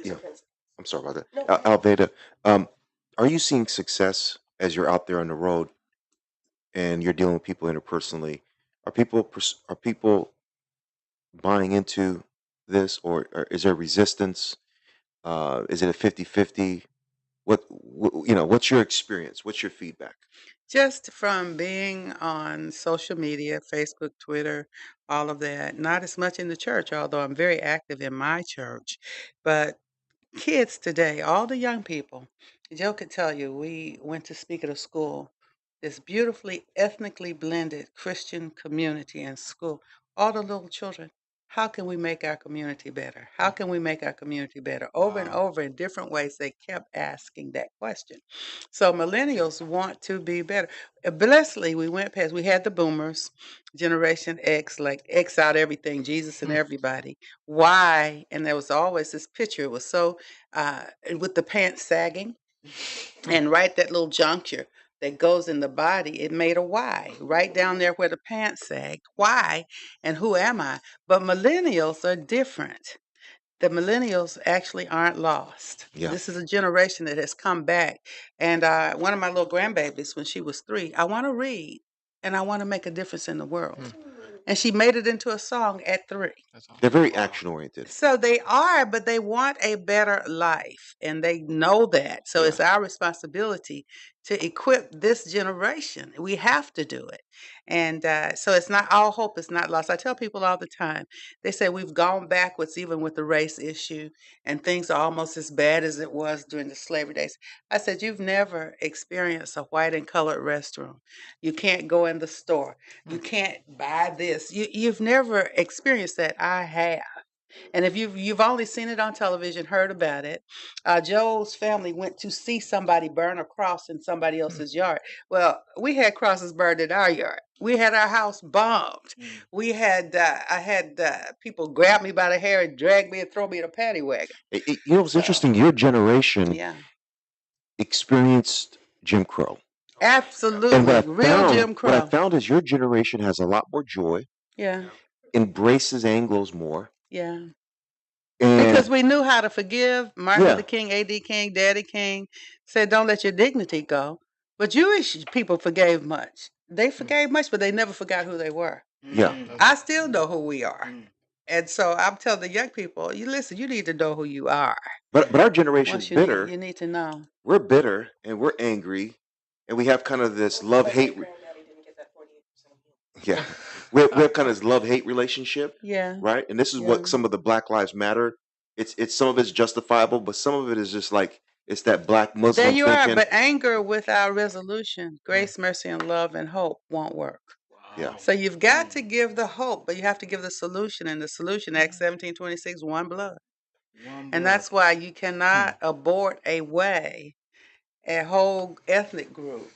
Yeah, I'm sorry about that. Alveda, are you seeing success as you're out there on the road and you're dealing with people interpersonally? Are people buying into this, or is there resistance? Is it a 50-50? What's your experience? What's your feedback? Just from being on social media, Facebook, Twitter, all of that, not as much in the church, although I'm very active in my church, but kids today, all the young people, Joe could tell you, we went to speak at a school, this beautifully ethnically blended Christian community in school. All the little children, how can we make our community better? How can we make our community better? Over and over in different ways, they kept asking that question. So millennials want to be better. Blessedly, we had the boomers, Generation X, like X out everything, Jesus and everybody. Y, and there was always this picture. It was so with the pants sagging, and right that little juncture that goes in the body, it made a Y right down there where the pants sagged. Why? And who am I? But millennials are different. The millennials actually aren't lost. Yeah. This is a generation that has come back. And one of my little grandbabies, when she was 3, I want to read and I want to make a difference in the world. And she made it into a song at 3. They're very action oriented. So they are, but they want a better life, and they know that. So it's our responsibility to equip this generation. We have to do it. And so it's not, all hope is not lost. I tell people all the time, they say we've gone backwards even with the race issue, and things are almost as bad as it was during the slavery days. I said, you've never experienced a white and colored restroom. You can't go in the store. You can't buy this. You've never experienced that. I have. And if you've only seen it on television, heard about it, Joe's family went to see somebody burn a cross in somebody else's yard. Well, we had crosses burned in our yard. We had our house bombed. We had I had people grab me by the hair and drag me and throw me in a paddy wagon. It's interesting. Your generation Yeah, experienced Jim Crow. And absolutely, real Jim what I Crow. found is your generation has a lot more joy, Yeah, embraces Anglos more, yeah. and Because we knew how to forgive. Martin yeah, Luther King, A.D. King, Daddy King said, don't let your dignity go. But Jewish people forgave much. They forgave much, but they never forgot who they were. yeah. I still know who we are. And so I'm telling the young people, you listen, you need to know who you are. But our generation's Once bitter. you need to know. We're bitter and we're angry, and we have kind of this love hate. Yeah, we have kind of this love hate relationship, Yeah. right? And this is Yeah. what some of the Black Lives Matter. It's some of it's justifiable, but some of it is just like it's that black There Muslim you are. thinking. But anger without resolution, grace, mercy, and love and hope won't work. Yeah, So you've got to give the hope, but you have to give the solution. And the solution, Acts 17:26, one blood. And that's why you cannot abort a whole ethnic group,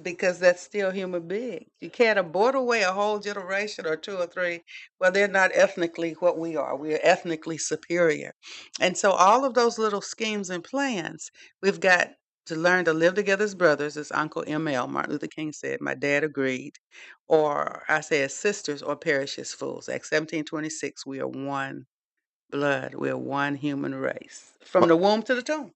because that's still human beings. You can't abort away a whole generation or 2 or 3. Well, they're not ethnically what we are. We are ethnically superior. And so all of those little schemes and plans, we've got to learn to live together as brothers, as Uncle M.L. Martin Luther King said. My dad agreed. Or I say as sisters, or perish as fools. Acts 17:26, we are one blood. We are one human race. From the womb to the tomb.